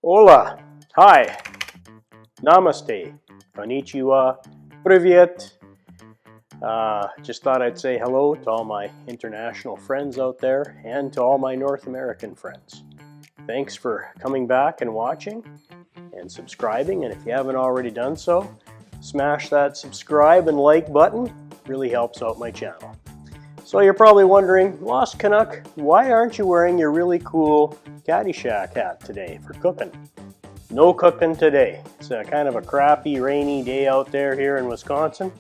Hola, hi, namaste, konnichiwa, привет. Just thought I'd say hello to all my international friends out there and to all my North American friends. Thanks for coming back and watching and subscribing, and if you haven't already done so, smash that subscribe and like button. It really helps out my channel. So you're probably wondering, Lost Canuck, why aren't you wearing your really cool Caddyshack hat today for cooking? No cooking today. It's a kind of a crappy, rainy day out there here in Wisconsin.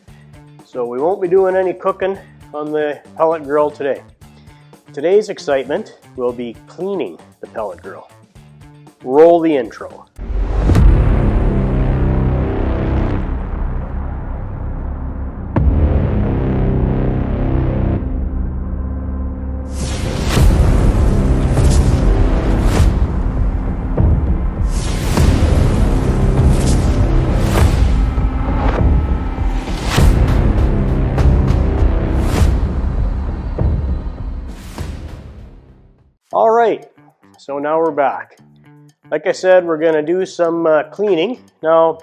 So we won't be doing any cooking on the pellet grill today. Today's excitement will be cleaning the pellet grill. Roll the intro. All right, so now we're back. Like I said, we're going to do some cleaning. Now,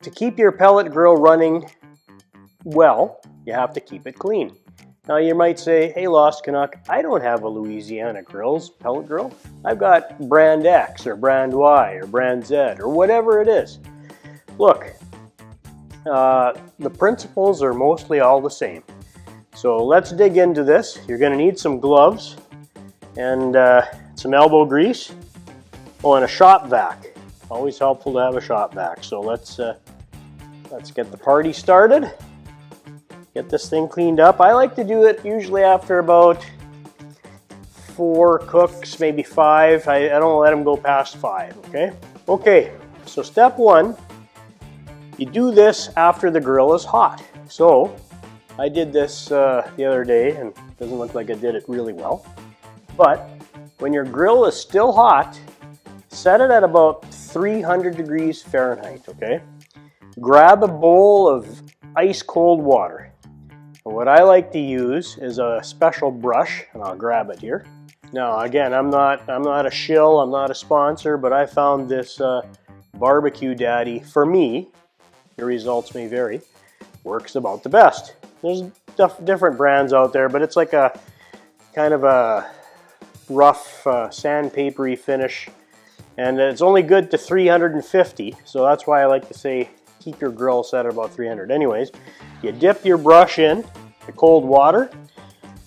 to keep your pellet grill running well, you have to keep it clean. Now, you might say, hey, Lost Canuck, I don't have a Louisiana pellet grill. I've got brand X or brand Y or brand Z or whatever it is. Look, the principles are mostly all the same. So let's dig into this. You're going to need some gloves and some elbow grease. Oh, and a shop vac. Always helpful to have a shop vac. So let's get the party started. Get this thing cleaned up. I like to do it usually after about 4 cooks, maybe 5. I don't let them go past 5, okay? Okay, so step 1, you do this after the grill is hot. So I did this the other day, and it doesn't look like I did it really well. But when your grill is still hot, set it at about 300 degrees Fahrenheit, okay? Grab a bowl of ice cold water. And what I like to use is a special brush, and I'll grab it here. Now, again, I'm not a shill, I'm not a sponsor, but I found this Barbecue Daddy, for me, your results may vary, works about the best. There's different brands out there, but it's like a kind of a rough sandpapery finish, and it's only good to 350, so that's why I like to say keep your grill set at about 300. Anyways, you dip your brush in the cold water,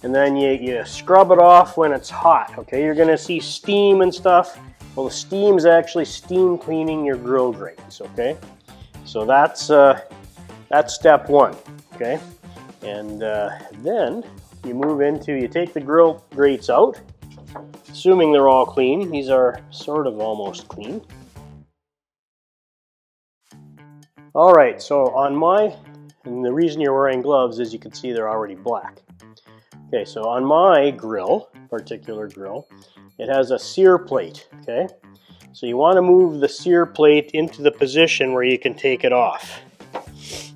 and then you scrub it off when it's hot, okay? You're gonna see steam and stuff. Well, the steam is actually steam cleaning your grill grates, okay? So that's step 1, okay? And then you take the grill grates out, assuming they're all clean. These are sort of almost clean. All right, so and the reason you're wearing gloves is you can see they're already black. Okay, so on my particular grill, it has a sear plate, okay? So you want to move the sear plate into the position where you can take it off.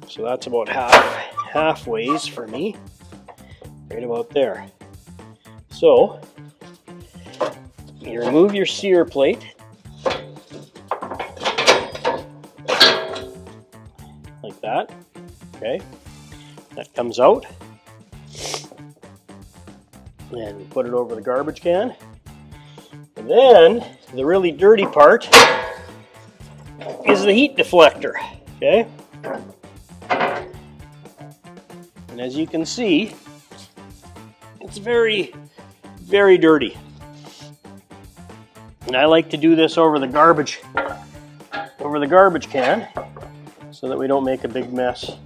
So that's about halfways for me, right about there. So you remove your sear plate, like that, okay? That comes out, and put it over the garbage can. And then the really dirty part is the heat deflector, okay? And as you can see, it's very, very dirty. And I like to do this over the garbage can so that we don't make a big mess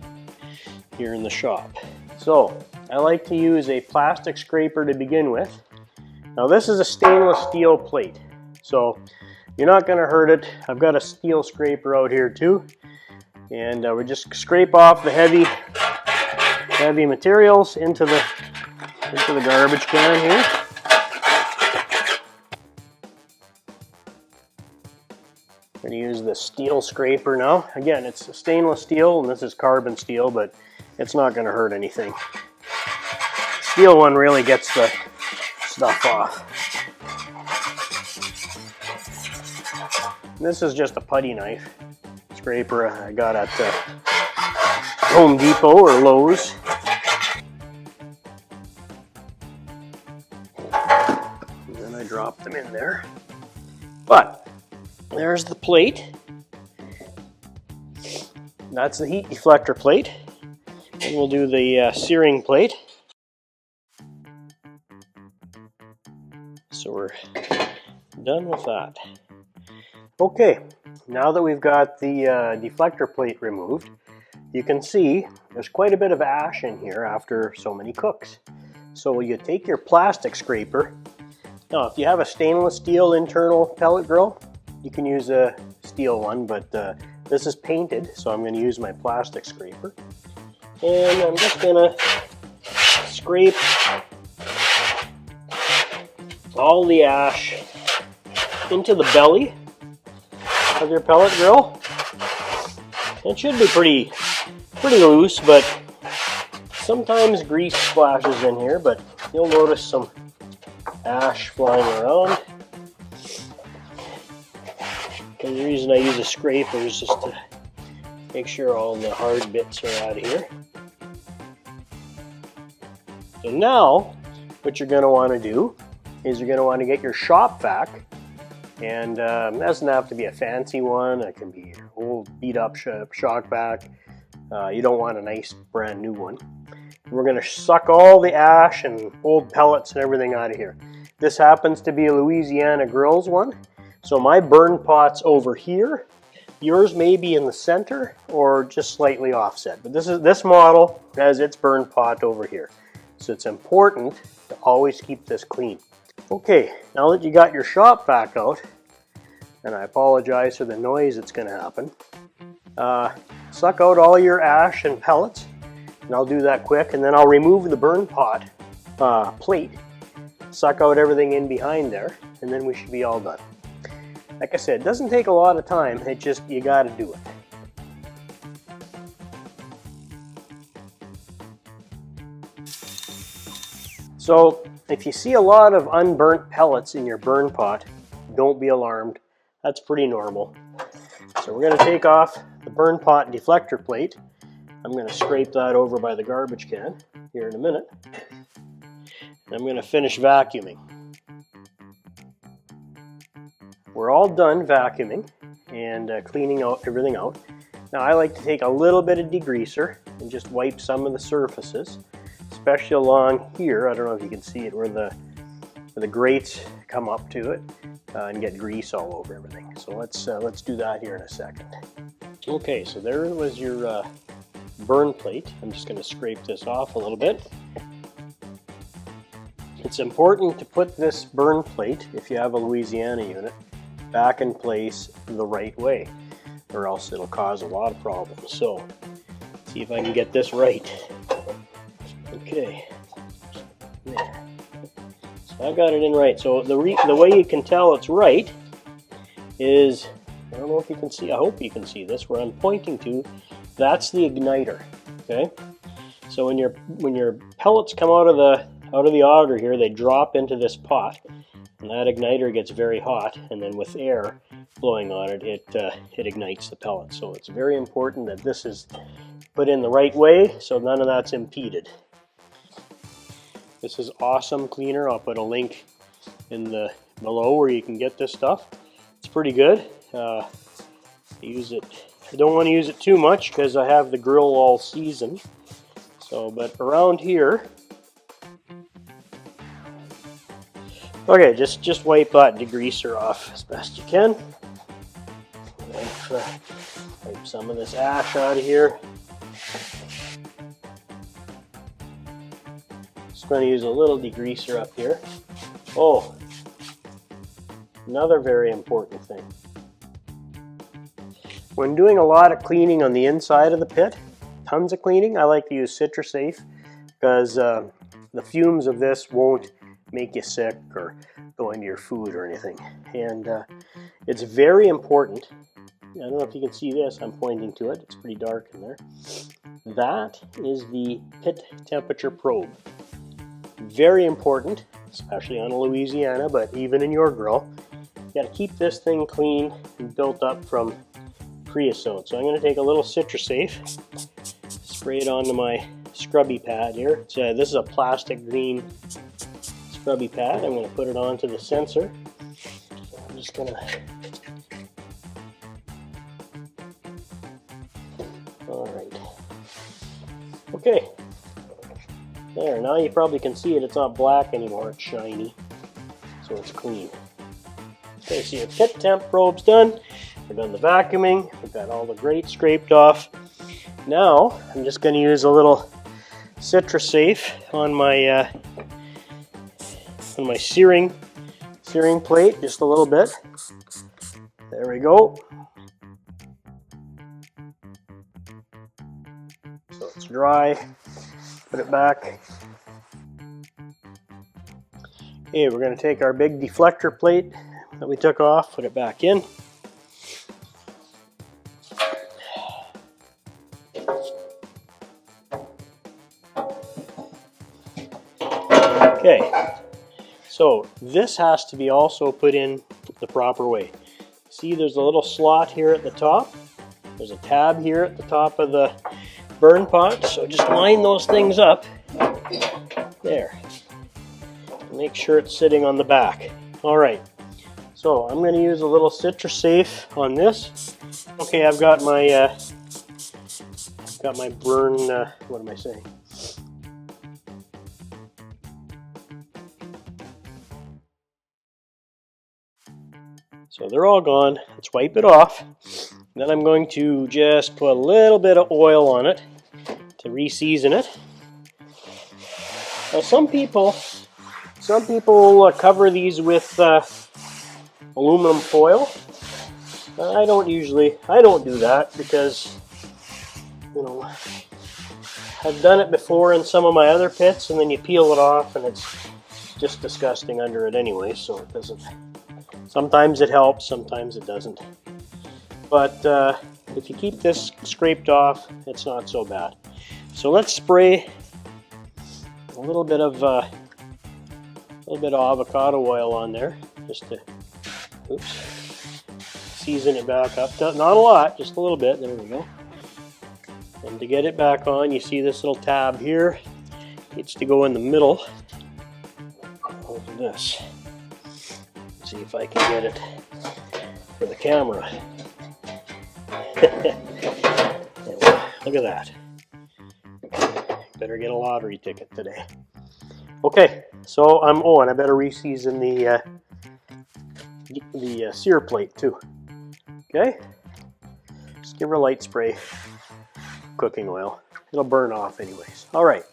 here in the shop. So I like to use a plastic scraper to begin with. Now this is a stainless steel plate, so you're not going to hurt it. I've got a steel scraper out here too, and we just scrape off the heavy materials into the garbage can here. I'm going to use the steel scraper now. Again, it's stainless steel and this is carbon steel, but it's not going to hurt anything. Steel one really gets the stuff off. This is just a putty knife scraper I got at Home Depot or Lowe's. And then I dropped them in there. But there's the plate. That's the heat deflector plate. And we'll do the searing plate. So we're done with that. Okay, now that we've got the deflector plate removed, you can see there's quite a bit of ash in here after so many cooks. So you take your plastic scraper. Now, if you have a stainless steel internal pellet grill, you can use a steel one, but this is painted, so I'm going to use my plastic scraper. And I'm just going to scrape all the ash into the belly of your pellet grill. It should be pretty loose, but sometimes grease splashes in here, but you'll notice some ash flying around. And the reason I use a scraper is just to make sure all the hard bits are out of here. So now, what you're going to want to do is you're going to want to get your shop vac, and it doesn't have to be a fancy one. It can be your old beat up shop vac. You don't want a nice brand new one. We're going to suck all the ash and old pellets and everything out of here. This happens to be a Louisiana Grills one. So my burn pot's over here. Yours may be in the center or just slightly offset. But this model has its burn pot over here. So it's important to always keep this clean. Okay, now that you got your shop vac out, and I apologize for the noise that's going to happen, suck out all your ash and pellets, and I'll do that quick, and then I'll remove the burn pot plate, suck out everything in behind there, and then we should be all done. Like I said, it doesn't take a lot of time, it just, you got to do it. So if you see a lot of unburnt pellets in your burn pot, don't be alarmed. That's pretty normal. So we're going to take off the burn pot deflector plate. I'm going to scrape that over by the garbage can here in a minute. And I'm going to finish vacuuming. We're all done vacuuming and cleaning out everything out. Now I like to take a little bit of degreaser and just wipe some of the surfaces, especially along here. I don't know if you can see it where the grates come up to it and get grease all over everything. So let's do that here in a second. Okay, so there was your burn plate. I'm just going to scrape this off a little bit. It's important to put this burn plate, if you have a Louisiana unit, back in place the right way, or else it'll cause a lot of problems. So, see if I can get this right. Okay, there. So I've got it in right. So the way you can tell it's right is, I don't know if you can see, I hope you can see this, where I'm pointing to, that's the igniter, okay? So when your pellets come out of the auger here, they drop into this pot, and that igniter gets very hot, and then with air blowing on it, it ignites the pellet. So it's very important that this is put in the right way so none of that's impeded. This is awesome cleaner. I'll put a link in the below where you can get this stuff. It's pretty good. Use it. I don't want to use it too much because I have the grill all seasoned. So, but around here, okay, just wipe that degreaser off as best you can. Wipe some of this ash out of here. Just going to use a little degreaser up here. Oh, another very important thing. When doing a lot of cleaning on the inside of the pit, tons of cleaning, I like to use Citrusafe because the fumes of this won't make you sick or go into your food or anything. And it's very important. I don't know if you can see this, I'm pointing to it, it's pretty dark in there. That is the pit temperature probe. Very important, especially on a Louisiana, but even in your grill. got to keep this thing clean and built up from creosote. So I'm going to take a little Citrusafe, spray it onto my scrubby pad here. So this is a plastic green scrubby pad. I'm going to put it onto the sensor. So I'm just going to... Alright. Okay. There, now you probably can see it. It's not black anymore, it's shiny. So it's clean. Okay, so your pit temp probe's done. We've done the vacuuming. We've got all the grate scraped off. Now, I'm just going to use a little Citrusafe on my searing plate, just a little bit. There we go. So it's dry. Put it back. Okay, we're going to take our big deflector plate that we took off, put it back in. Okay, so this has to be also put in the proper way. See, there's a little slot here at the top. There's a tab here at the top of the burn pot, so just line those things up. There. Make sure it's sitting on the back. All right, so I'm going to use a little Citrusafe on this. Okay, I've got my burn. What am I saying? So they're all gone. Let's wipe it off. Then I'm going to just put a little bit of oil on it to re-season it. Now some people cover these with aluminum foil. I don't do that because, you know, I've done it before in some of my other pits, and then you peel it off and it's just disgusting under it anyway, so it doesn't. Sometimes it helps, sometimes it doesn't. But if you keep this scraped off, it's not so bad. So let's spray a little bit of avocado oil on there, just to, season it back up. Not a lot, just a little bit. There we go. And to get it back on, you see this little tab here. It's to go in the middle of this. See if I can get it for the camera. Look at that. Better get a lottery ticket today. Okay, so and I better re-season the sear plate too. Okay, just give her a light spray cooking oil. It'll burn off anyways. All right.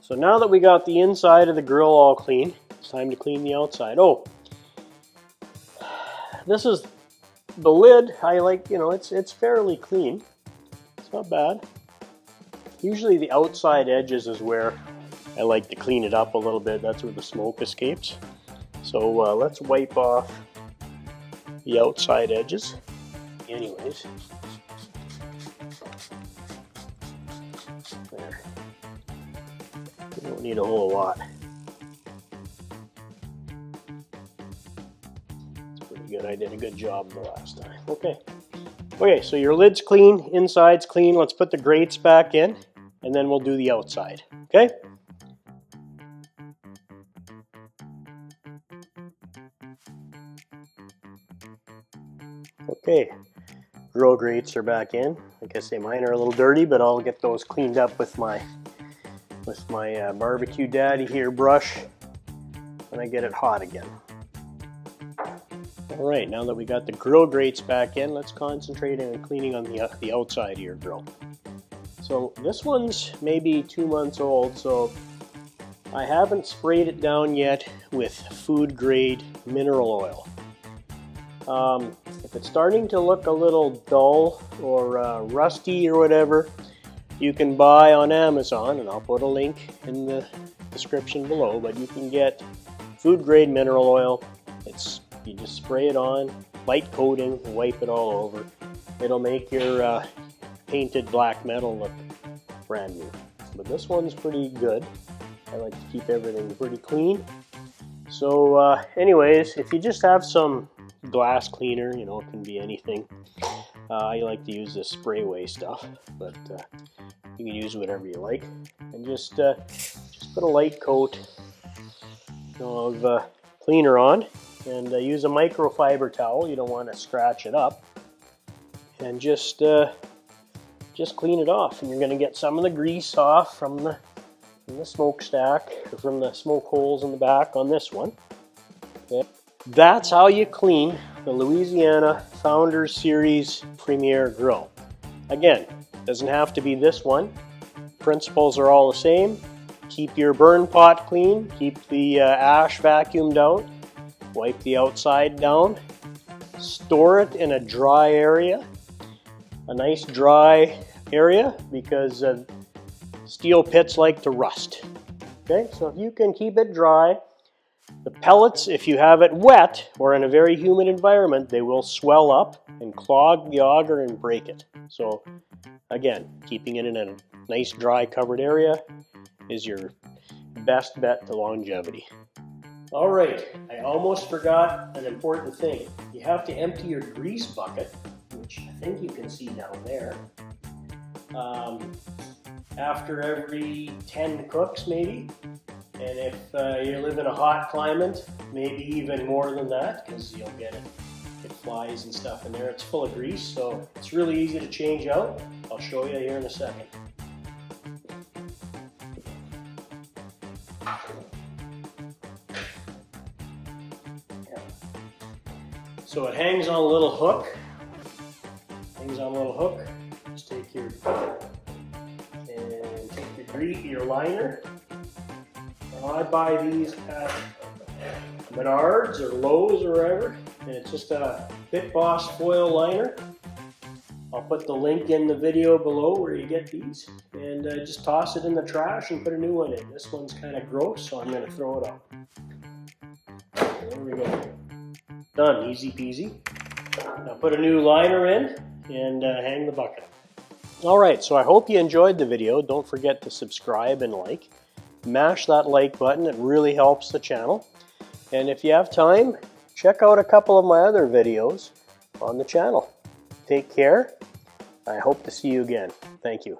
So now that we got the inside of the grill all clean, it's time to clean the outside. Oh, this is the lid. I like, you know, it's fairly clean. It's not bad. Usually the outside edges is where I like to clean it up a little bit. That's where the smoke escapes. So let's wipe off the outside edges. Anyways. There. You don't need a whole lot. It's pretty good. I did a good job the last time. Okay. Okay, so your lid's clean, inside's clean. Let's put the grates back in, and then we'll do the outside. Okay? Okay, grill grates are back in. Like I say, mine are a little dirty, but I'll get those cleaned up with my barbecue daddy here brush when I get it hot again. All right, now that we got the grill grates back in, let's concentrate on cleaning on the outside of your grill. So this one's maybe 2 months old, so I haven't sprayed it down yet with food grade mineral oil. If it's starting to look a little dull or rusty or whatever, you can buy on Amazon, and I'll put a link in the description below, but you can get food grade mineral oil. You just spray it on, light coating, wipe it all over. It'll make your painted black metal look brand new. But this one's pretty good. I like to keep everything pretty clean. So anyways, if you just have some glass cleaner, you know, it can be anything. I like to use this spray-away stuff, but you can use whatever you like. And just put a light coat, you know, of cleaner on, and use a microfiber towel. You don't want to scratch it up. And just clean it off, and you're going to get some of the grease off from the smokestack, or from the smoke holes in the back on this one. Okay. That's how you clean the Louisiana Founders Series Premier Grill. Again, doesn't have to be this one. Principles are all the same. Keep your burn pot clean, keep the ash vacuumed out, wipe the outside down, store it in a dry area, a nice dry area, because steel pits like to rust. Okay, so if you can keep it dry, the pellets, if you have it wet or in a very humid environment, they will swell up and clog the auger and break it. So again, keeping it in a nice dry covered area is your best bet to longevity. All right, I almost forgot an important thing. You have to empty your grease bucket, which I think you can see down there, after every 10 cooks maybe. And if you live in a hot climate, maybe even more than that, because you'll get it flies and stuff in there. It's full of grease, so it's really easy to change out. I'll show you here in a second. So it hangs on a little hook. Just take your bucket and take your liner. Now I buy these at Menards or Lowe's or wherever, and it's just a Pit Boss foil liner. I'll put the link in the video below where you get these, and just toss it in the trash and put a new one in. This one's kind of gross, so I'm going to throw it out. There we go. Done, easy peasy. Now put a new liner in and hang the bucket. Alright, so I hope you enjoyed the video. Don't forget to subscribe and like. Mash that like button, it really helps the channel. And if you have time, check out a couple of my other videos on the channel. Take care. I hope to see you again. Thank you.